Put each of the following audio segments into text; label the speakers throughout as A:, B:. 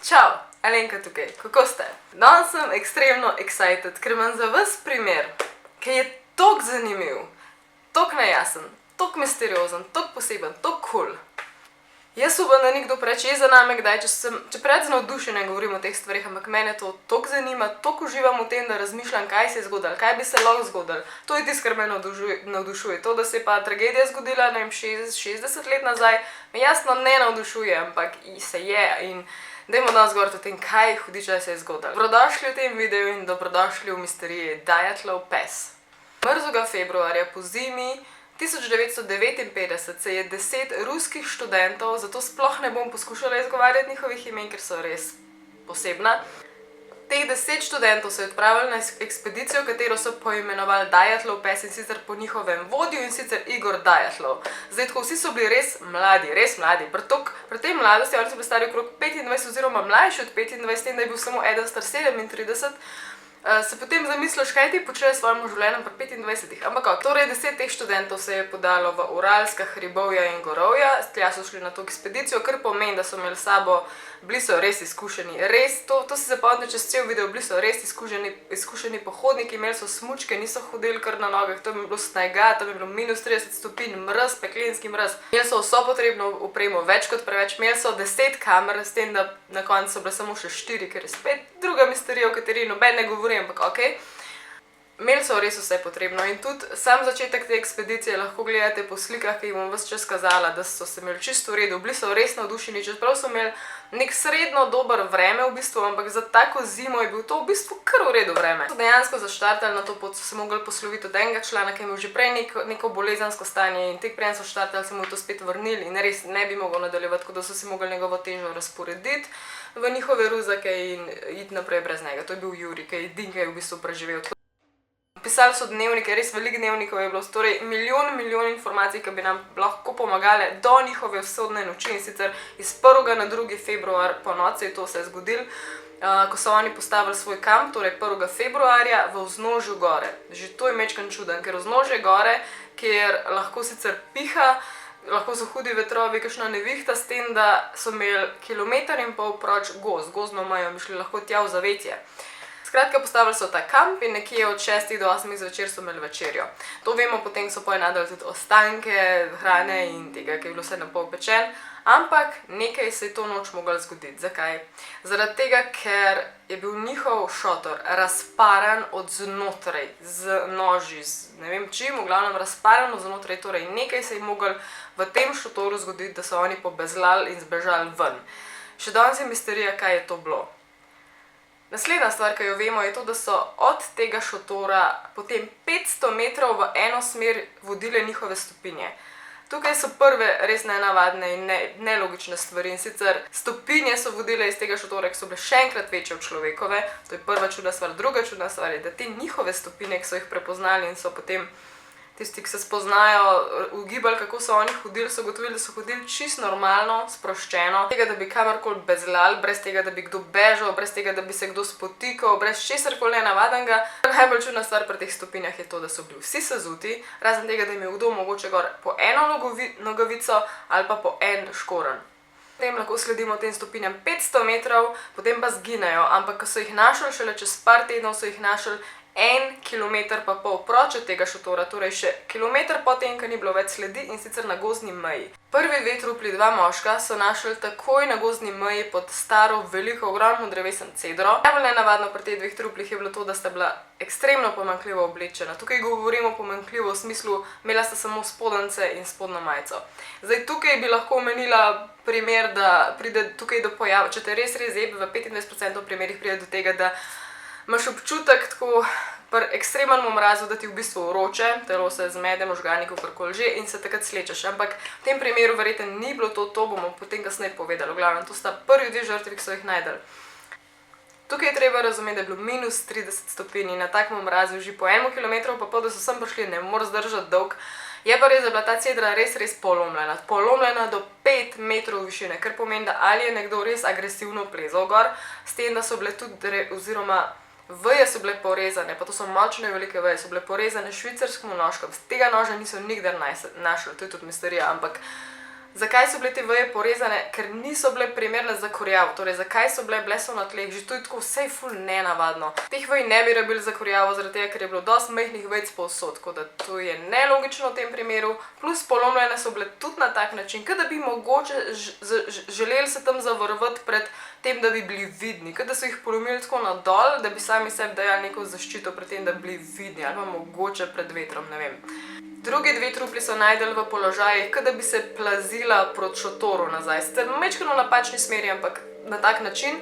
A: Čau, Alenka tukaj, kako ste? Danes sem ekstremno excited, ker imam za vas primer, ki je toliko zanimiv, toliko nejasen, toliko misteriozen, toliko poseben, toliko cool. Jaz upam, da ni kdo preveč jezen name kdaj, če preveč navdušena govorim o teh stvarih, ampak mene to toliko zanima, toliko uživam v tem, da razmišljam, kaj se je zgodilo, kaj bi se lahko zgodilo. To je tisto, kar me navdušuje. To, da se je pa tragedija zgodila, ne vem, 60 let nazaj, me jasno ne navdušuje, ampak se je in dajmo danes govoriti o tem, kaj hudiča se je zgodilo. Dobrodošli v tem videu in dobrodošli v misteriji Dyatlov pes. 1. februarja po zimi 1959 se je 10 ruskih študentov, zato sploh ne bom poskušala izgovarjati njihovih imen, ker so res posebna. Teh 10 študentov so odpravili na ekspedicijo, katero so poimenovali Dyatlov pes, in sicer po njihovem vodju, in sicer Igor Dyatlov. Zdaj, tako vsi so bili res mladi. Pri tej mladosti, oni so bili stari okrog 25 oziroma mlajši od 25, in da je bil samo eden star 37, se potem zamisliš, kaj ti počnejo s svojim življenjem pri 25. Ampak torej 10 teh študentov se je podalo v Uralska hribovja in gorovja, tja so šli na to ekspedicijo, kar pomeni, da so imeli s sabo, bili so res izkušeni, res, to si zapomnite čez cel video, bili so res izkušeni pohodniki, imeli so smučke, niso hodili kar na nogah, to je bilo snega, tam je bilo minus 30 stopinj, mraz, peklenski mraz. Imeli so vso potrebno opremo, več kot preveč, imeli so 10 kamer, s tem, da na koncu so bile samo še 4, ker je spet druga misterija, o kateri noben ne govori, ampak okej. Imeli so res vse potrebno in tudi sam začetek te ekspedicije lahko gledate po slikah, ki jih bom ves čas kazala, da so se imeli čisto v redu, bili so res navdušeni, čeprav so imeli nek srednjo dober vreme v bistvu, ampak za tako zimo je bil to v bistvu kar v redu vreme. So dejansko zaštartali na to pot, so se mogli posloviti od enega člana, ki je imel že prej neko bolezensko stanje, in tek preden so štartali, se mu to spet vrnili in res ne bi mogel nadaljevati, tako da so si mogli njegovo težo razporediti v njihove ruzake in iti naprej brez njega. To je bil Juri, ki je edini, ki je v bistvu preživel. Pisali so dnevnike, res veliko dnevnikov je bilo, torej milijon informacij, ki bi nam lahko pomagale do njihove vzhodne noči, in sicer iz 1. na 2. februar po noci, to se je zgodilo, ko so oni postavili svoj kamp, torej 1. februarja v vznožju gore. Že to je majčkeno čuden, ker vznožje gore, kjer lahko sicer piha, lahko so hudi vetrovi, kakšna nevihta, s tem, da so imeli 1,5 km proč gozdno mejo, bi šli lahko tja v zavetje. Skratka, postavili so ta kamp in nekje od 6 do 8 zvečer so imeli večerjo. To vemo, potem so pojenadali tudi ostanke, hrane in tega, ki je bilo vse napol pečen, ampak nekaj se je to noč moglo zgoditi. Zakaj? Zaradi tega, ker je bil njihov šotor razparan od znotraj, z noži, z ne vem čim, v glavnem razparan od znotraj, torej nekaj se je moglo v tem šotoru zgoditi, da so oni pobezlali in zbežali ven. Še danes je misterija, kaj je to bilo. Naslednja stvar, ki jo vemo, je to, da so od tega šotora potem 500 metrov v eno smer vodile njihove stopinje. Tukaj so prve res nenavadne in nelogične stvari, in sicer stopinje so vodile iz tega šotora, ki so bile še enkrat večje od človekove, to je prva čudna stvar. Druga čudna stvar je, da te njihove stopinje, ki so jih prepoznali in so potem tisti, ki se spoznajo, ugibali, kako so oni hodili, so ugotovili, da so hodili čisto normalno, sproščeno, brez tega, da bi kamorkoli bezlali, brez tega, da bi kdo bežal, brez tega, da bi se kdo spotikal, brez česarkoli nenavadnega. Najbolj čudna stvar pri teh stopinjah je to, da so bili vsi sezuti, razen tega, da je imel kdo mogoče gor po eno nogavico ali pa po en škorenj. Potem lahko sledimo tem stopinjam 500 metrov, potem pa zginejo, ampak ko so jih našli, šele čez par tednov so jih našli 1,5 km proč od tega šotora, torej še kilometer potem, ko ni bilo več sledi, in sicer na gozdni meji. Prvi 2 trupli, 2 moška, so našli takoj na gozdni meji pod staro, veliko, ogromno drevesno cedro. Najbolj nenavadno pri teh 2 truplih je bilo to, da sta bila ekstremno pomanjkljivo oblečena. Tukaj govorimo pomanjkljivo v smislu, imela sta samo spodnjice in spodnjo majico. Zdaj, tukaj bi lahko omenila primer, da pride tukaj do pojava, če te res zebe, v 25% primerih pride do tega, da imaš občutek tako pri ekstremnem mrazu, da ti v bistvu vroče, telo se zmede, možgani, kakorkoli že, in se takrat slečeš. Ampak v tem primeru verjetno ni bilo to, bomo potem kasneje povedali. V glavnem, to sta prvi 2 žrtvi, ki so jih našli. Tukaj je treba razumeti, da je bilo minus 30 stopinj in na takem mrazu že po 1 km pa pol, da so sem prišli, ne more zdržati dolg. Je pa res, da je bila ta cedra res polomljena do 5 metrov višine, kar pomeni, da ali je nekdo res agresivno plezal gor, s tem, da so bile tudi, oziroma veje so bile porezane, pa to so močne velike veje, so bile porezane švicarskim nožkom. Z tega noža niso nikdar našli, to je tudi misterija, ampak Zakaj so bile te veje porezane? Ker niso bile primerne za kurjavo. Torej, zakaj so bile so na tleh? Že to je tako vse ful nenavadno. Teh vej ne bi rabili za kurjavo, zaradi tega, ker je bilo dosti majhnih vejc povsod, tako da to je nelogično v tem primeru. Plus polomljene so bile tudi na tak način, kot da bi mogoče želeli se tam zavarovati pred tem, da bi bili vidni. Kot da so jih polomili tako nadol, da bi sami sebi dajali neko zaščito pred tem, da bi bili vidni, ali pa mogoče pred vetrom, ne vem. Drugi dve trupli so najdeli v položajih, kot da bi se plazila proti šotoru nazaj. Sicer majčkeno v napačni smeri, ampak na tak način.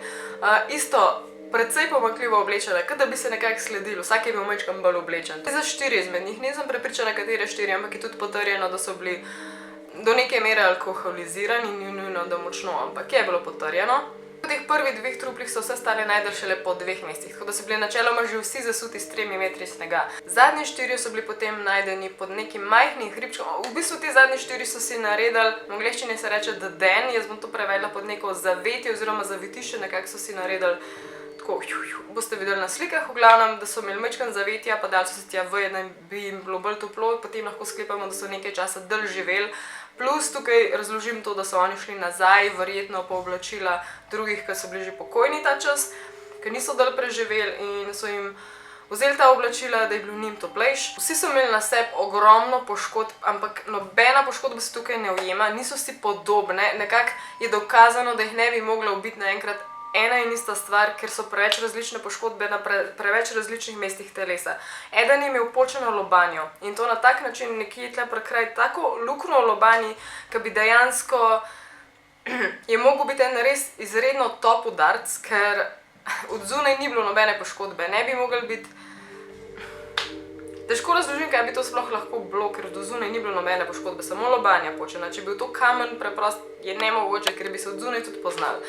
A: Isto, precej pomanjkljivo oblečene, kot da bi se nekako sledili, vsak je bil majčkeno bolj oblečen. Za 4 izmed njih, nisem prepričana, katere 4, ampak je tudi potrjeno, da so bili do neke mere alkoholizirani, ni nujno, da močno, ampak je bilo potrjeno. V teh prvih dveh truplih so vse stale najdeli šele po 2 mesecih, tako da so bili načeloma že vsi zasuti s 3 metri snega. Zadnji 4 so bili potem najdeni pod nekim majhnim hribčkom. V bistvu ti zadnji 4 so si naredili, v angleščini se reče the den, jaz bom to prevedla pod neko zavetje oziroma zavetišče, nekako so si naredili tako, boste videli na slikah v glavnem, da so imeli majčken zavetja, pa dali so si tja veje, da bi jim bilo bolj toplo, potem lahko sklepamo, da so nekaj časa dlje živeli. Plus tukaj razložim to, da so oni šli nazaj, verjetno po oblačila drugih, ki so bili že pokojni ta čas, ker niso dlje preživeli in so jim vzeli ta oblačila, da je bilo njim toplejš. Vsi so imeli na sebi ogromno poškodb, ampak nobena poškodba se tukaj ne ujema, niso si podobne, nekako je dokazano, da jih ne bi mogla ubiti naenkrat ena in ista stvar, ker so preveč različne poškodbe na preveč različnih mestih telesa. Eden je imel počeno lobanjo in to na tak način nekje tle prekraj tako luknjo v lobanji, ki bi dejansko je mogel biti en res izredno top udarc, ker od zunaj ni bilo nobene poškodbe, ne bi mogel biti. Težko razložim, kaj bi to sploh lahko bilo, ker do zunaj ni bilo nobene poškodbe, samo lobanja počena. Če bi bil to kamen, preprost je nemogoče, ker bi se od zunaj tudi poznali.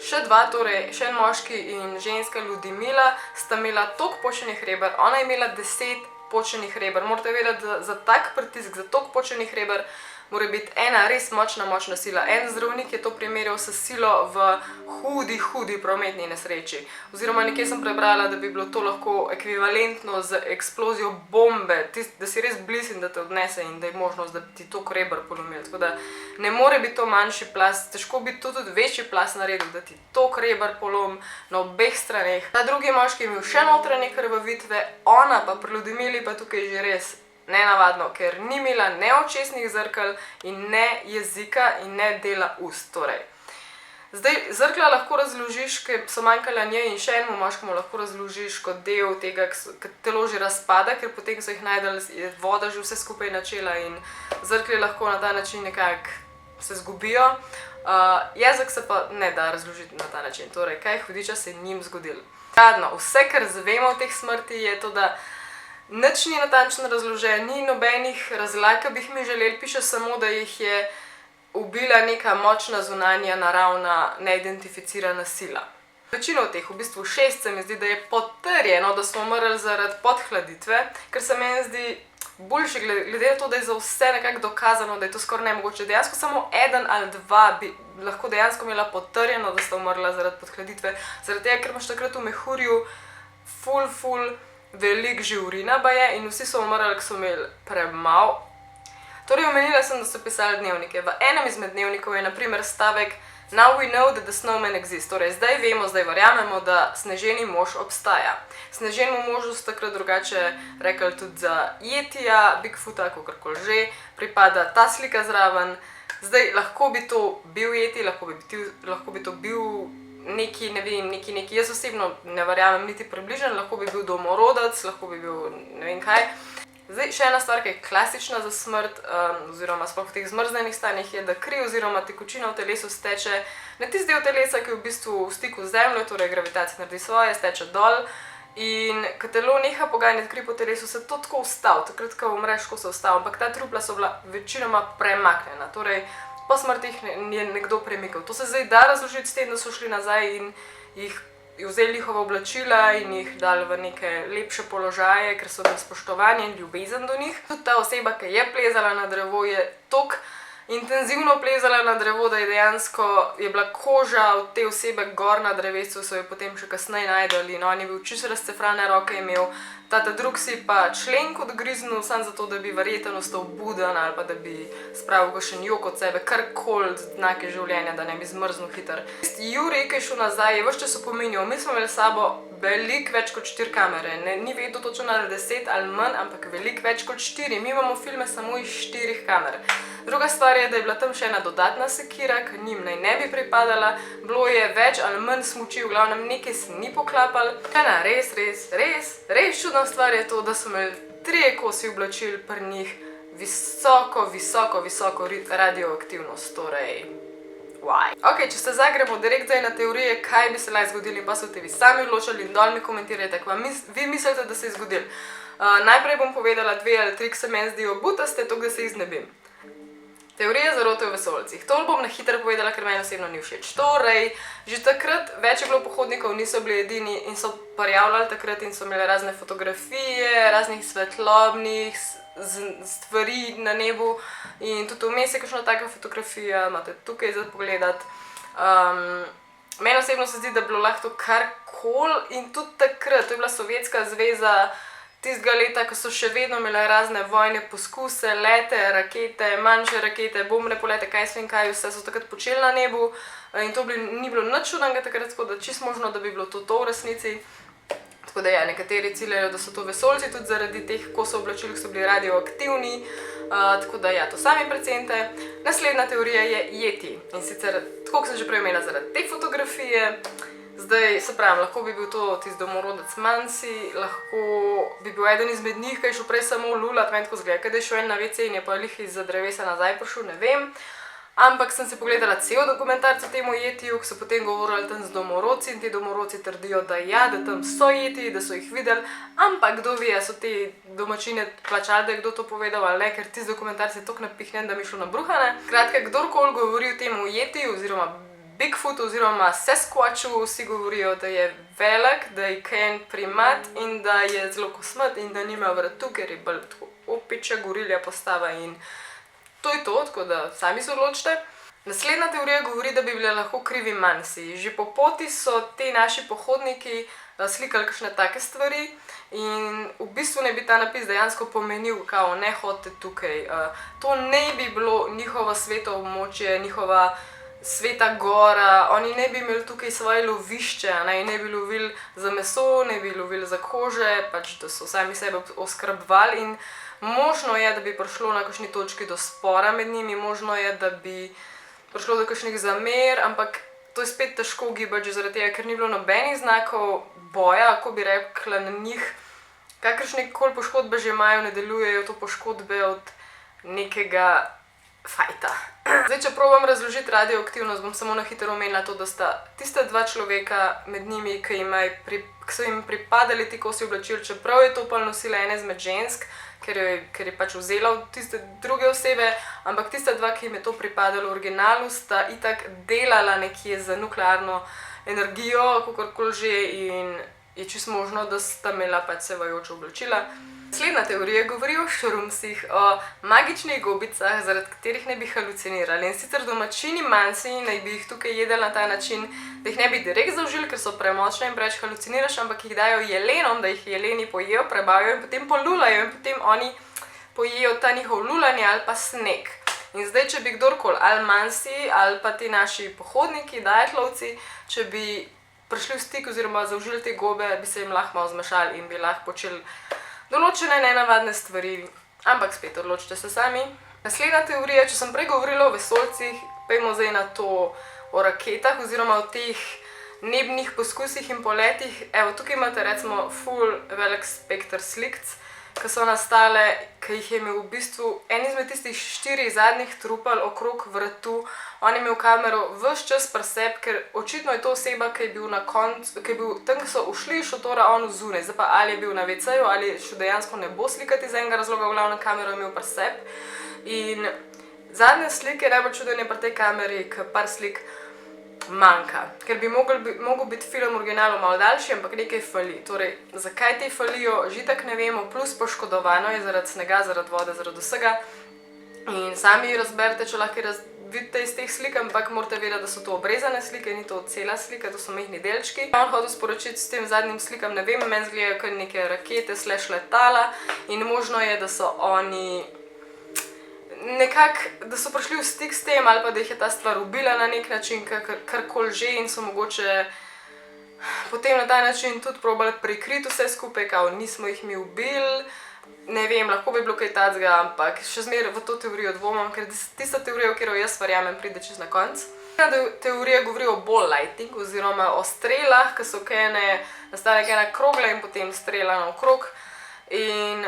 A: Še dva, torej še en moški in ženska Ljudmila, sta imela toliko počenih reber, ona je imela 10 počenih reber. Morate vedeti, da za tak pritisk, za toliko počenih reber, mora biti ena res močna sila. En zdravnik je to primerjal s silo v hudi prometni nesreči. Oziroma nekje sem prebrala, da bi bilo to lahko ekvivalentno z eksplozijo bombe, da si res blizu in da te odnese in da je možnost, da bi ti toliko reber polomili. Tako da ne more biti to manjši plaz, težko bi to tudi večji plaz naredil, da ti toliko reber polom na obeh straneh. Ta drugi moški je imel še notranje krvavitve, ona pa pri Ljudmili pa tukaj že res nenavadno, ker ni imela ne očesnih zrkel in ne jezika in ne dela ust. Torej, zdaj, zrkla lahko razložiš, ker so manjkala njej in še enemu moškemu lahko razložiš kot del tega, ker telo že razpada, ker potem so jih najdeli, je voda že vse skupaj načela in zrkli lahko na ta način nekako se zgubijo. Jezik se pa ne da razložiti na ta način. Torej, kaj hudiča se je njim zgodilo? Radno, vse, kar zvemo o teh smrti, je to, da nič ni natančno razloženo, ni nobenih razlag, ki bi jih mi želeli, piše samo, da jih je ubila neka močna zunanja, naravna, neidentificirana sila. Večino teh, v bistvu 6, se mi zdi, da je potrjeno, da smo umrli zaradi podhladitve, ker se meni zdi boljše, glede na to, da je za vse nekako dokazano, da je to skoraj nemogoče. Dejansko samo 1 ali 2 bi lahko dejansko imela potrjeno, da sta umrla zaradi podhladitve, zaradi tega, ker imaš takrat v mehurju ful veliko že urina baje in vsi so umrli, ker so imeli premalo. Torej, omenila sem, da so pisali dnevnike. V enem izmed dnevnikov je na primer stavek Now we know that the snowman exists. Torej, zdaj vemo, zdaj verjamemo, da sneženi mož obstaja. Sneženemu možu so takrat drugače rekli tudi za Yetija, Bigfoota, kakorkoli že, pripada ta slika zraven. Zdaj, lahko bi to bil Yeti, lahko bi to bil neki, ne vem, neki, jaz osebno ne verjamem niti približen, lahko bi bil domorodec, lahko bi bil ne vem kaj. Zdaj, še ena stvar, ki je klasična za smrt, oziroma sploh v teh zmrznjenih stanjih, je, da kri oziroma tekočina v telesu steče na tisti del telesa, ki je v bistvu v stiku z zemljo, torej gravitacija naredi svoje, steče dol in ko telo neha poganjati kri po telesu, se to tako ustavi, takrat, ko umreš, ko se ustavi, ampak ta trupla so bila večinoma premaknjena, torej po smrti je nekdo premikal. To se zdaj da razložiti s tem, da so šli nazaj in jih vzeli njihova oblačila in jih dali v neke lepše položaje, ker so bili spoštovani in ljubezen do njih. Tudi ta oseba, ki je plezala na drevo, je toliko intenzivno plezala na drevo, da je dejansko bila koža od te osebe gor na drevesu, so jo potem še kasneje najdeli in on je bil čisto razcefrane roke imel. Ta drug si pa členk odgriznil, samo zato, da bi verjetno ostal buden ali pa da bi spravil kakšen jok od sebe, karkoli znake življenja, da ne bi zmrznil hiter. Jurij, ki je šel nazaj, je ves čas opominjal, mi smo imeli s sabo veliko več kot 4 kamere, ni vedel točno na 10 ali manj, ampak veliko več kot 4. Mi imamo filme samo iz 4 kamer. Druga stvar je, da je bila tam še ena dodatna sekira, ki njim naj ne bi pripadala, bilo je več ali manj smuči, v glavnem nekaj se ni poklapalo. Res čudna stvar je to, da so imeli 3 kosi oblačil pri njih visoko radioaktivnost, torej why? Ok, če se zdaj gremo direkt zdaj na teorije, kaj bi se lahko zgodili, pa so te vi sami odločali in dol mi komentirajte, kaj vi mislite, da se je zgodilo. Najprej bom povedala 2 ali 3, ki se meni zdijo butaste, to, da se jih znebim. Teorije zarote v vesoljcih. To bom na hitro povedala, ker meni osebno ni všeč. Torej, že takrat več je bilo pohodnikov, niso bili edini in so prijavljali takrat in so imeli razne fotografije, raznih svetlobnih stvari na nebu in tudi vmes je kakšna taka fotografija, imate tukaj za pogledati. Meni osebno se zdi, da je bilo lahko to karkoli in tudi takrat, to je bila Sovjetska zveza, tistega leta, ko so še vedno imeli razne vojne poskuse, lete, rakete, manjše rakete, bombne polete, kaj svem kaj, vse so takrat počeli na nebu in to ni bilo nič čudnega takrat, tako da čisto možno, da bi bilo to v resnici. Tako da ja, nekateri ciljajo, da so to vesoljci, tudi zaradi teh kosov oblačil, ki so bili radioaktivni, tako da ja, to sami precenite. Naslednja teorija je Yeti in sicer, tako kot sem že prej omenila, zaradi te fotografije. Zdaj, se pravim, lahko bi bil to tisti domorodec Mansi, lahko bi bil eden izmed njih, ki je šel prej samo lulat, meni tako zgleda, da je šel en na WC in je pa lih izza drevesa nazaj prišel, ne vem. Ampak sem si pogledala cel dokumentarc o temu Yetiju, ki so potem govorili tam z domorodci in ti domorodci trdijo, da ja, da tam so Yetiji, da so jih videli, ampak kdo ve, so te domačine plačali, da je kdo to povedal ali ne, ker tisti dokumentarc je toliko napihnjen, da mi je šlo na bruhane. Kratka, kdorkoli govori o temu Yetiju oziroma Bigfootu oziroma Sasquatchu, vsi govorijo, da je velik, da je en primat in da je zelo kosmat in da nima vratu, ker je bolj opičja gorilja postava in to je to, tako da sami se odločite. Naslednja teorija govori, da bi bili lahko krivi Mansi. Že po poti so ti naši pohodniki slikali kakšne take stvari in v bistvu ne bi ta napis dejansko pomenil, kao ne hodite tukaj. To ne bi bilo njihovo sveto območje, njihova sveta gora, oni ne bi imeli tukaj svoje lovišče, ne bi lovili za meso, ne bi lovili za kože, pač da so sami sebe oskrbovali in možno je, da bi prišlo na kakšni točki do spora med njimi, možno je, da bi prišlo do kakšnih zamer, ampak to je spet težko ugibati, zaradi tega, ker ni bilo nobenih znakov boja, kako bi rekla na njih, kakršnekoli poškodbe že imajo, ne delujejo to poškodbe od nekega fajta. Zdaj, če probam razložiti radioaktivnost, bom samo na hitro omenila to, da sta tista 2 človeka med njimi, ki so jim pripadali ti kosi oblačil, čeprav je to pa nosila ena izmed žensk, ker je pač vzela od tiste druge osebe, ampak tista 2, ki jim je to pripadalo v originalu, sta itak delala nekje za nuklearno energijo, kakorkoli že, in je čisto možno, da sta imela pač sevajoča oblačila. Naslednja teorija govori o šrumsih, o magičnih gobicah, zaradi katerih ne bi halucinirali. In sicer domačini Mansi naj bi jih tukaj jedli na ta način, da jih ne bi direkt zaužili, ker so premočne in preveč haluciniraš, ampak jih dajo jelenom, da jih jeleni pojejo, prebavijo in potem polulajo in potem oni pojejo ta njihov lulanje ali pa sneg. In zdaj, če bi kdorkoli, ali Mansi ali pa ti naši pohodniki, dajetlovci, če bi prišli v stik oziroma zaužili te gobe, bi se jim lahko malo zmešali in bi lahko počeli določene nenavadne stvari, ampak spet odločite se sami. Naslednja teorija, če sem prej govorila o vesoljcih, pojdimo zdaj na to o raketah oziroma o teh nebnih poskusih in poletih. Evo, tukaj imate recimo full velik spekter slikc, ki so nastale, ki jih je imel v bistvu en izmed tistih 4 zadnjih trupel okrog vratu. On je imel kamero ves čas pri sebi, ker očitno je to oseba, ki je bil na koncu, ki je bil tam, ko so ušli iz šotora, on zunaj. Zdaj pa ali je bil na WC-ju ali še dejansko ne bo slikati iz enega razloga, v glavnem kamero je imel pri sebi. In zadnje slike, najbolj čuden je pri tej kameri, ker par slik manjka. Ker bi mogel biti film v originalu malo daljši, ampak nekaj fali. Torej, zakaj te falijo, že tako ne vemo, plus poškodovano je zaradi snega, zaradi vode, zaradi vsega. In sami razberite, če lahko vidite iz teh slik, ampak morate vedeti, da so to obrezane slike, ni to cela slika, to so majhni delčki. On hotel sporočiti s tem zadnjim slikam, ne vem, meni zgledajo kot neke rakete / letala in možno je, da so oni nekako, da so prišli v stik s tem ali pa da jih je ta stvar ubila na nek način, karkoli že in so mogoče potem na ta način tudi probali prikriti vse skupaj, kao nismo jih mi ubili. Ne vem, lahko bi bilo kaj takega, ampak še zmeraj v to teorijo dvomim, ker tista teorija, v katero jaz verjamem, pride čez na konec. Teorija govori o ball lighting oziroma o strelah, ki so nastane ena krogla in potem strela naokrog. In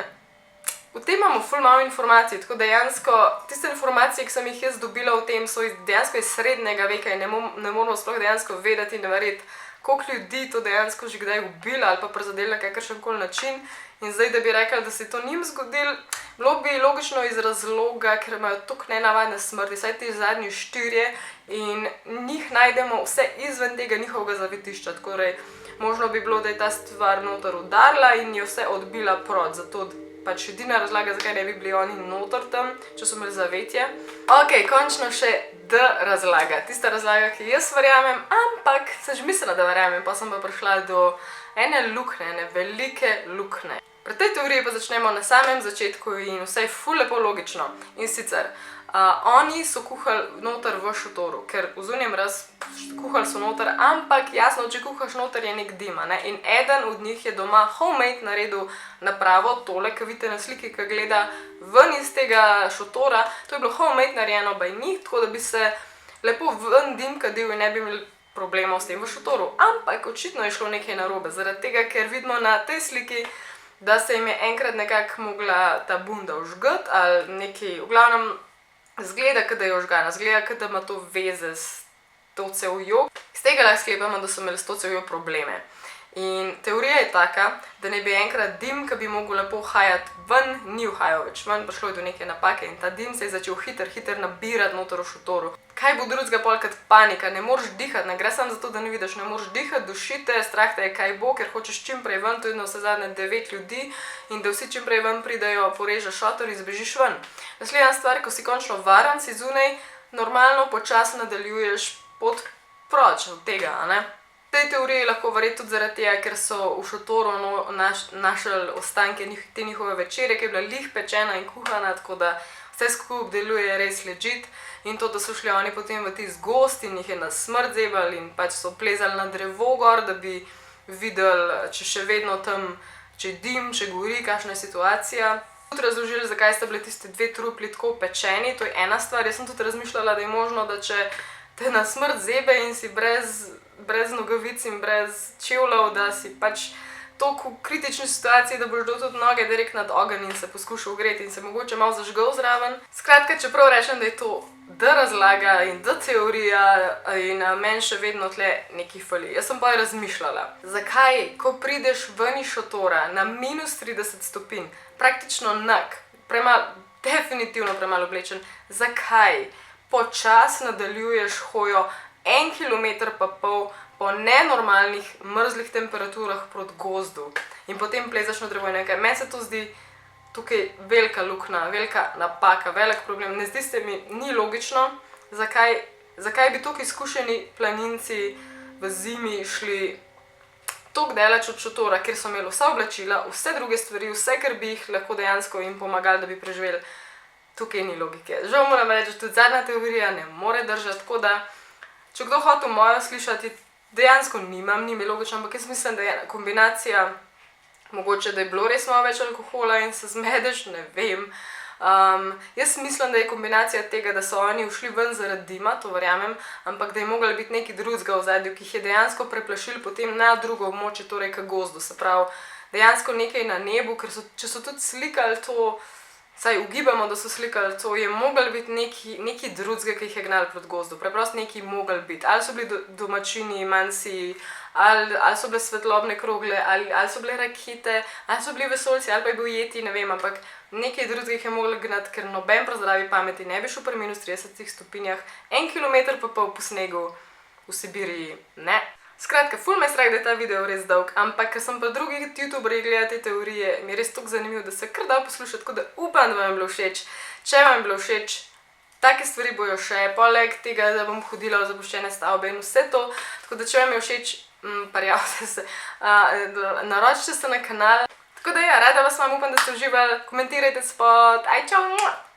A: v tem imamo ful malo informacij, tako dejansko tiste informacije, ki sem jih jaz dobila o tem, so dejansko iz srednjega veka in ne moramo sploh dejansko vedeti in verjeti, koliko ljudi to dejansko že kdaj ubila ali pa prizadela na kakršenkoli način. In zdaj, da bi rekli, da se to njim zgodilo, bilo bi logično iz razloga, ker imajo toliko nenavadne smrti, saj ti zadnji 4 in njih najdemo vse izven tega njihovega zavetišča. Torej, možno bi bilo, da je ta stvar noter udarila in je vse odbila proti, zato pač edina razlaga, zakaj ne bi bili oni noter tam, če so imeli zavetje. Ok, končno še D razlaga, tista razlaga, ki jaz verjamem, ampak sem že mislila, da verjamem, pa sem pa prišla do ene luknje, ene velike luknje. Pri tej teoriji pa začnemo na samem začetku in vse je ful lepo logično. In sicer, oni so kuhali noter v šotoru, ker v zunjem kuhali so noter, ampak jasno, če kuhaš noter je nek dim, ne? In eden od njih je doma homemade naredil napravo, tole, ki vidite na sliki, ki gleda ven iz tega šotora, to je bilo homemade narejeno by njih, tako da bi se lepo ven dim kadil in ne bi imeli problemov s tem v šotoru. Ampak očitno je šlo nekaj narobe, zaradi tega, ker vidimo na tej sliki, da se jim je enkrat nekako mogla ta bunda ožgati ali nekaj, v glavnem zgleda, kot da je ožgana, zgleda, kot da ima to veze s to cevjo. Iz tega lahko sklepamo, da so imeli s to cevjo probleme. In teorija je taka, da ne bi enkrat dim, ki bi mogel lepo uhajati ven, ni uhajal več ven, prišlo je do neke napake in ta dim se je začel hitro nabirati noter v šotoru. Kaj bo drugega pol kot panika, ne moreš dihati, ne gre samo zato, da ne vidiš, ne moreš dihati, dušite, strah te je kaj bo, ker hočeš čim prej ven, to je na vse zadnje 9 ljudi in da vsi čim prej ven pridajo, porežeš šotor in zbežiš ven. Naslednja stvar, ko si končno varen, si zunaj, normalno počasno nadaljuješ pot proč od tega, a ne? V tej teoriji lahko verjeti tudi zaradi tega, ker so v šotoru našli ostanke te njihove večere, ki je bila lih pečena in kuhana, tako da vse skupaj deluje res legit. In to, da so šli oni potem v tisti gozd in jih je na smrt zebali in pač so plezali na drevo gor, da bi videli, če še vedno tam, če je dim, če gori, kakšna je situacija. Tudi razložili, zakaj sta bili tisti 2 trupli tako pečeni, to je ena stvar. Jaz sem tudi razmišljala, da je možno, da če te na smrt zebe in si brez nogavic in brez čevljev, da si pač toliko v kritični situaciji, da boš dal tudi noge direkt nad ogenj in se poskušal ogreti in se mogoče malo zažgal zraven. Skratka, čeprav rečem, da je to D razlaga in D teorija in meni še vedno tle nekaj fali. Jaz sem pa razmišljala, zakaj, ko prideš ven iz šotora na minus 30 stopinj, praktično nag, definitivno premalo oblečen, zakaj počas nadaljuješ hojo 1,5 kilometra po nenormalnih mrzlih temperaturah proti gozdu in potem plezaš na drevo in nekaj. Meni se to zdi tukaj velika luknja, velika napaka, velik problem. Ne zdi se mi, ni logično, zakaj bi tukaj izkušeni planinci v zimi šli toliko daleč od šotora, kjer so imeli vsa oblačila, vse druge stvari, vse, kar bi jih lahko dejansko jim pomagali, da bi preživeli. Tukaj ni logike. Žal moram reči, da tudi zadnja teorija ne more držati, tako da, če kdo hotel mojo slišati, dejansko ni mi logično, ampak jaz mislim, da je ena kombinacija, mogoče, da je bilo res malo več alkohola in se zmedeš, ne vem. Jaz mislim, da je kombinacija tega, da so oni ušli ven zaradi dima, to verjamem, ampak da je moglo biti nekaj drugega v ozadju, ki jih je dejansko preplašil potem na drugo območje, torej k gozdu. Se pravi, dejansko nekaj na nebu, ker če so tudi slikali to, saj ugibamo, da so slikali to, je moglo biti nekaj drugega, ki jih je gnali proti gozdu. Preprosto nekaj moglo biti. Ali so bili domačini, mansi, ali so bile svetlobne krogle, ali so bile rakete, ali so bili vesoljci, ali pa je bil jeti, ne vem, ampak nekaj drugega jih je moglo gnati, ker noben po zdravi pameti ne bi šel pri minus 30 stopinjah 1,5 kilometra po snegu v Sibiriji, ne. Skratka, ful me je strah, da je ta video res dolg, ampak ker sem pa drugih youtuberji gledala te teorije, mi je res toliko zanimivo, da se kar da poslušati, tako da upam, da vam je bilo všeč. Če vam je bilo všeč, take stvari bojo še, poleg tega, da bom hodila v zapuščene stavbe in vse to, tako da če vam je všeč, prijavite se, naročite se na kanal. Tako da ja, rada vas imam, upam, da ste uživali, komentirajte spod, aj čau!